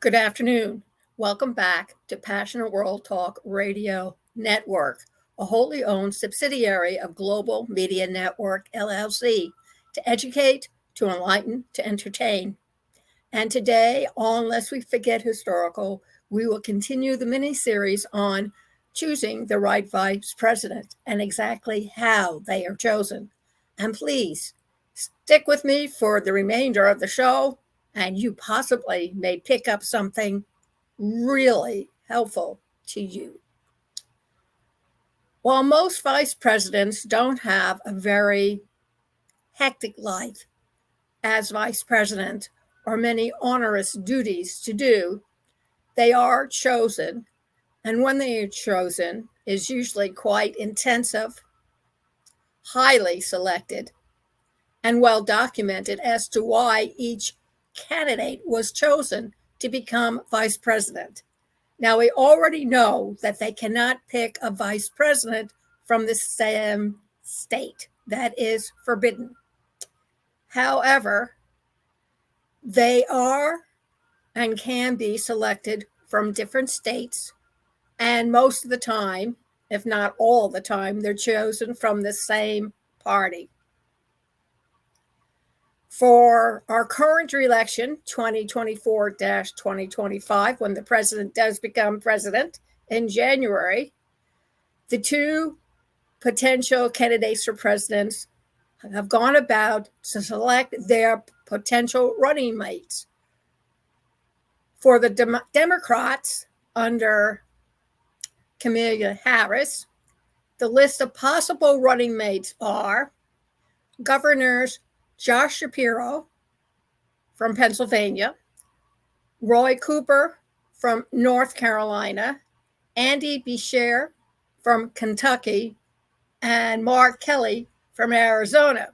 Good afternoon. Welcome back to Passionate World Talk Radio Network, a wholly owned subsidiary of Global Media Network LLC, to educate, to enlighten, to entertain. And today, unless we forget historical, we will continue the mini series on choosing the right vice president and exactly how they are chosen. And please stick with me for the remainder of the show, and you possibly may pick up something really helpful to you. While most vice presidents don't have a very hectic life as vice president or many onerous duties to do, they are chosen, and when they are chosen is usually quite intensive, highly selected, and well documented as to why each candidate was chosen to become vice president. Now, we already know that they cannot pick a vice president from the same state. That is forbidden. However, they are and can be selected from different states, and most of the time, if not all the time, they're chosen from the same party. For our current election, 2024 2025, when the president does become president in January, the two potential candidates for presidents have gone about to select their potential running mates. For the Democrats under Kamala Harris, the list of possible running mates are Governors Josh Shapiro from Pennsylvania, Roy Cooper from North Carolina, Andy Beshear from Kentucky, and Mark Kelly from Arizona.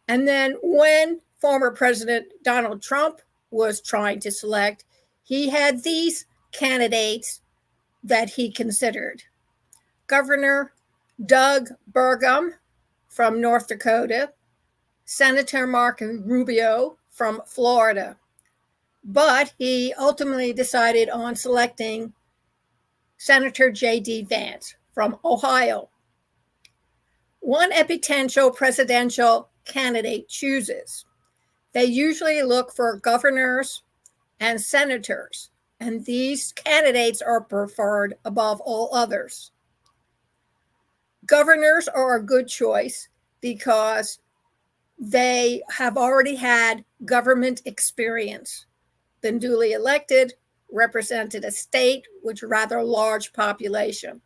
And then when former President Donald Trump was trying to select, he had these candidates that he considered. Governor Doug Burgum from North Dakota, Senator Marco Rubio from Florida. But he ultimately decided on selecting Senator J.D. Vance from Ohio. One potential presidential candidate chooses. They usually look for governors and senators, and these candidates are preferred above all others. Governors are a good choice because they have already had government experience, been duly elected, represented a state with a rather large population.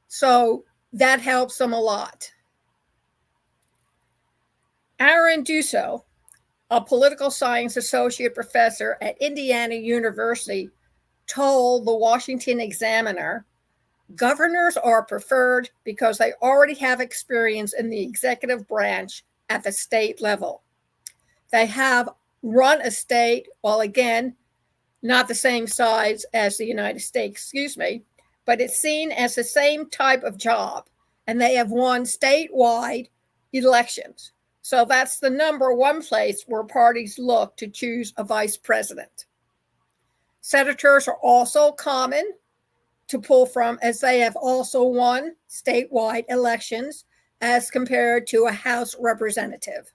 So that helps them a lot. Aaron Dusso, a political science associate professor at Indiana University, told the Washington Examiner, governors are preferred because they already have experience in the executive branch at the state level. They have run a state, well, again, not the same size as the United States, but it's seen as the same type of job, and they have won statewide elections. So that's the number one place where parties look to choose a vice president. Senators are also common to pull from, as they have also won statewide elections as compared to a House representative,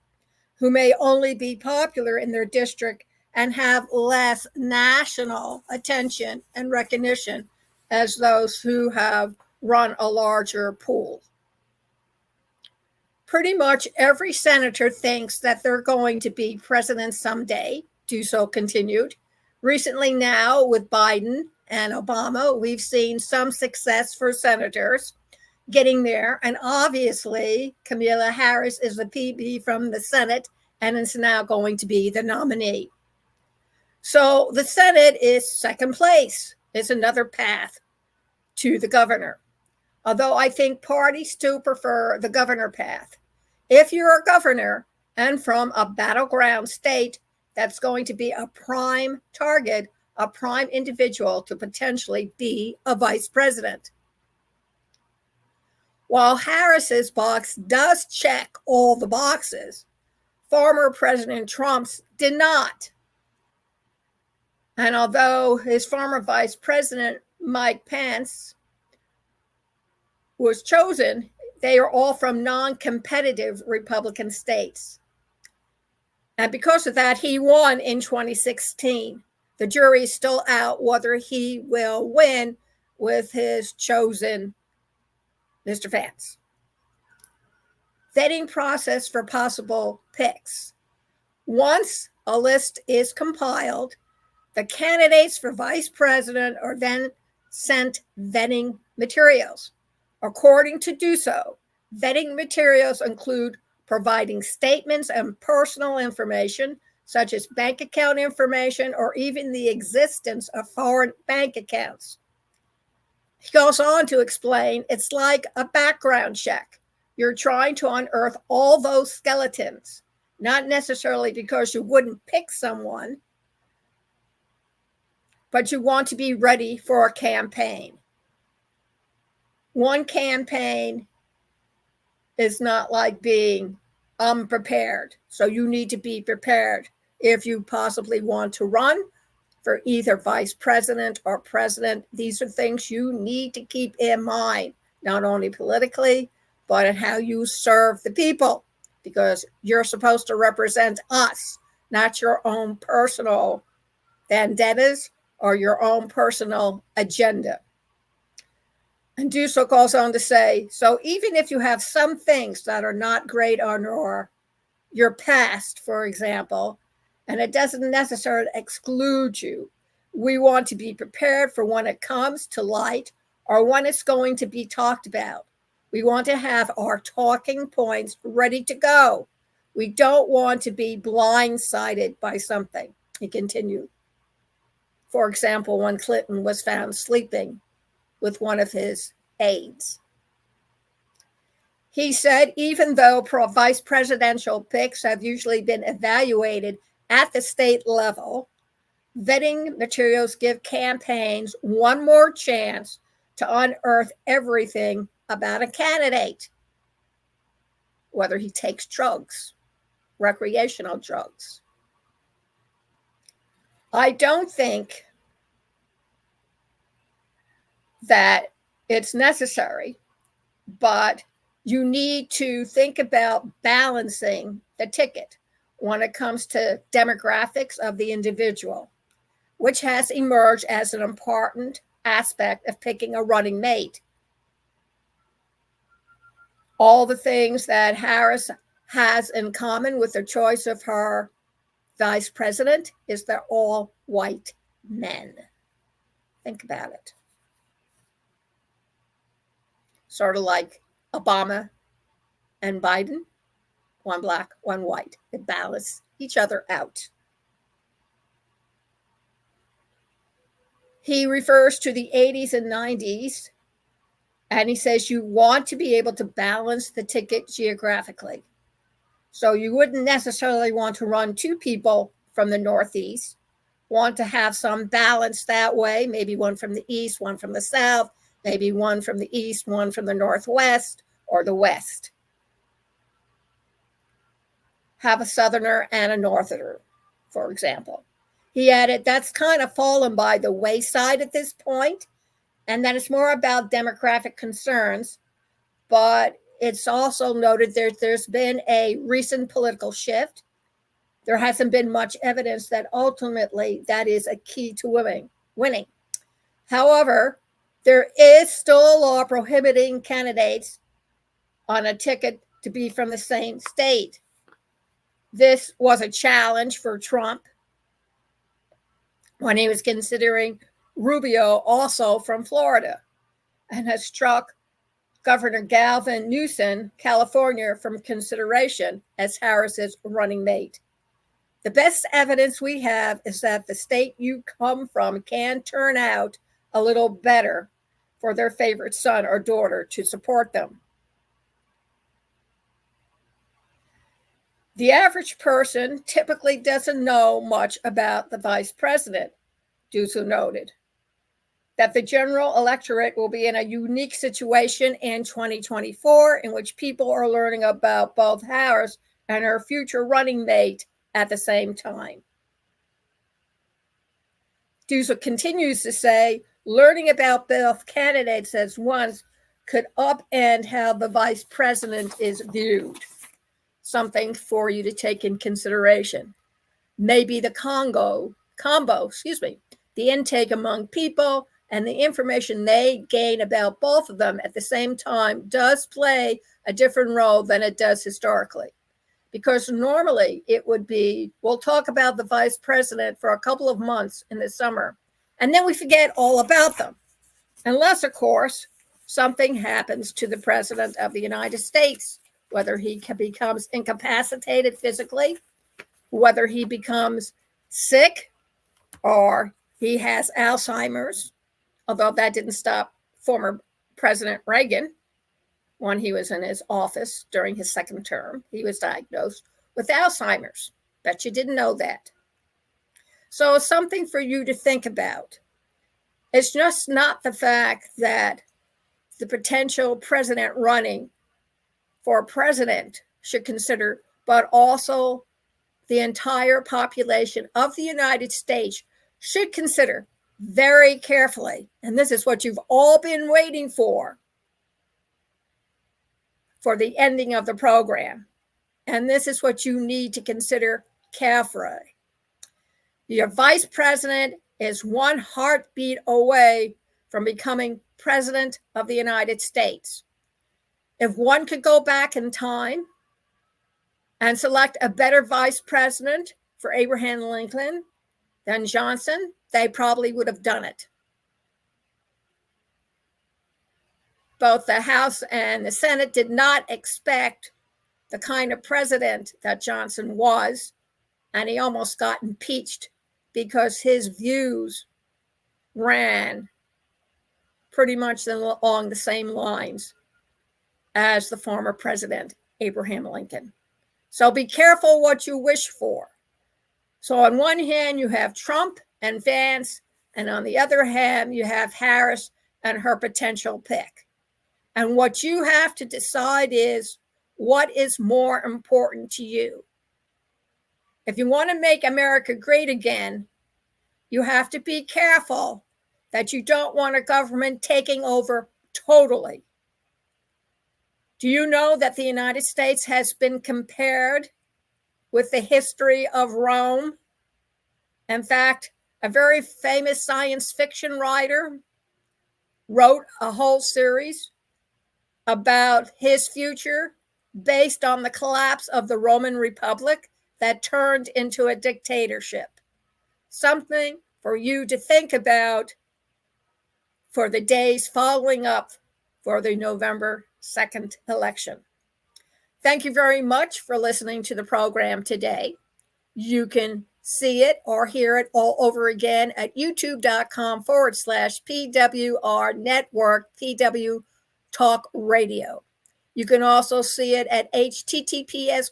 who may only be popular in their district and have less national attention and recognition as those who have run a larger pool. Pretty much every senator thinks that they're going to be president someday, Dusso continued. Recently now, with Biden and Obama, we've seen some success for senators getting there. And obviously, Kamala Harris is the PB from the Senate and is now going to be the nominee. So the Senate is second place. It's another path to the governor. Although I think parties still prefer the governor path. If you're a governor and from a battleground state, that's going to be a prime target, a prime individual to potentially be a vice president. While Harris's box does check all the boxes, former President Trump's did not. And although his former vice president, Mike Pence, was chosen, they are all from non-competitive Republican states. And because of that, he won in 2016. The jury is still out whether he will win with his chosen Mr. Vance. Vetting process for possible picks. Once a list is compiled, the candidates for vice president are then sent vetting materials. According to Dusso, vetting materials include providing statements and personal information, such as bank account information or even the existence of foreign bank accounts. He goes on to explain it's like a background check. You're trying to unearth all those skeletons, not necessarily because you wouldn't pick someone, but you want to be ready for a campaign. One campaign is not like being unprepared. So you need to be prepared if you possibly want to run for either vice president or president. These are things you need to keep in mind, not only politically, but in how you serve the people, because you're supposed to represent us, not your own personal vendettas or your own personal agenda. And Dusso goes on to say, so even if you have some things that are not great on your past, for example, and it doesn't necessarily exclude you, we want to be prepared for when it comes to light or when it's going to be talked about. We want to have our talking points ready to go. We don't want to be blindsided by something. He continued. For example, when Clinton was found sleeping with one of his aides. He said, even though vice presidential picks have usually been evaluated at the state level, vetting materials give campaigns one more chance to unearth everything about a candidate, whether he takes drugs, recreational drugs. I don't think that it's necessary, but you need to think about balancing the ticket when it comes to demographics of the individual, which has emerged as an important aspect of picking a running mate. All the things that Harris has in common with the choice of her vice president is they're all white men. Think about it. Sort of like Obama and Biden, one black, one white. They balance each other out. He refers to the 80s and 90s, and he says you want to be able to balance the ticket geographically. So you wouldn't necessarily want to run two people from the Northeast, want to have some balance that way, maybe one from the East, one from the South, maybe one from the East, one from the Northwest or the West. Have a Southerner and a Northerner, for example. He added, that's kind of fallen by the wayside at this point, and that it's more about demographic concerns, but it's also noted there's been a recent political shift. There hasn't been much evidence that ultimately that is a key to winning. However, there is still a law prohibiting candidates on a ticket to be from the same state. This was a challenge for Trump when he was considering Rubio, also from Florida, and has struck Governor Gavin Newsom, California, from consideration as Harris's running mate. The best evidence we have is that the state you come from can turn out a little better for their favorite son or daughter to support them. The average person typically doesn't know much about the vice president, Dusso noted. That the general electorate will be in a unique situation in 2024 in which people are learning about both Harris and her future running mate at the same time. Dusso continues to say, learning about both candidates at once could upend how the vice president is viewed. Something for you to take in consideration. Maybe the combo, the intake among people and the information they gain about both of them at the same time does play a different role than it does historically. Because normally it would be, we'll talk about the vice president for a couple of months in the summer, and then we forget all about them. Unless, of course, something happens to the president of the United States, whether he becomes incapacitated physically, whether he becomes sick, or he has Alzheimer's, although that didn't stop former President Reagan when he was in his office during his second term. He was diagnosed with Alzheimer's. Bet you didn't know that. So it's something for you to think about. It's just not the fact that the potential president running for president should consider, but also the entire population of the United States should consider very carefully. And this is what you've all been waiting for the ending of the program. And this is what you need to consider carefully. Your vice president is one heartbeat away from becoming president of the United States. If one could go back in time and select a better vice president for Abraham Lincoln than Johnson, they probably would have done it. Both the House and the Senate did not expect the kind of president that Johnson was, and he almost got impeached because his views ran pretty much along the same lines as the former president, Abraham Lincoln. So be careful what you wish for. So on one hand, you have Trump and Vance, and on the other hand, you have Harris and her potential pick. And what you have to decide is, what is more important to you? If you want to make America great again, you have to be careful that you don't want a government taking over totally. Do you know that the United States has been compared with the history of Rome? In fact, a very famous science fiction writer wrote a whole series about his future based on the collapse of the Roman Republic that turned into a dictatorship. Something for you to think about for the days following up for the November 2nd election. Thank you very much for listening to the program today. You can see it or hear it all over again at youtube.com/PWR Network, PW Talk Radio. You can also see it at https://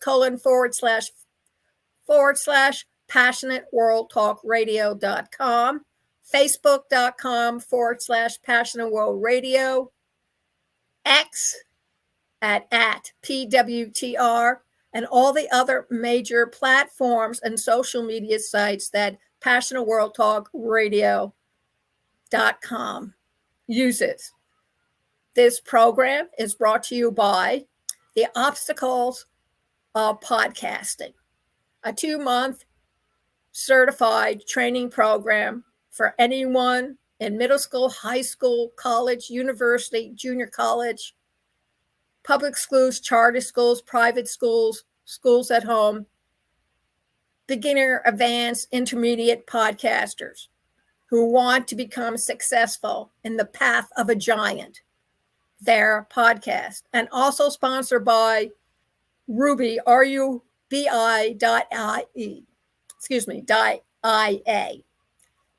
facebook.com/passionate world radio, X at PWTR, and all the other major platforms and social media sites that Passionate World Talk Radio.com uses. This program is brought to you by The Obstacles of Podcasting, a 2-month certified training program for anyone in middle school, high school, college, university, junior college, public schools, charter schools, private schools, schools at home, beginner, advanced, intermediate podcasters who want to become successful in the path of a giant, their podcast, and also sponsored by Ruby, RUBI.IE, .ia.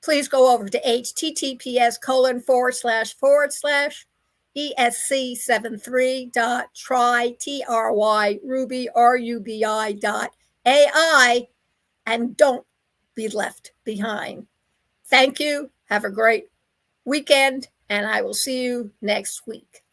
Please go over to https://esc73.try.ruby.ai and don't be left behind. Thank you. Have a great weekend, and I will see you next week.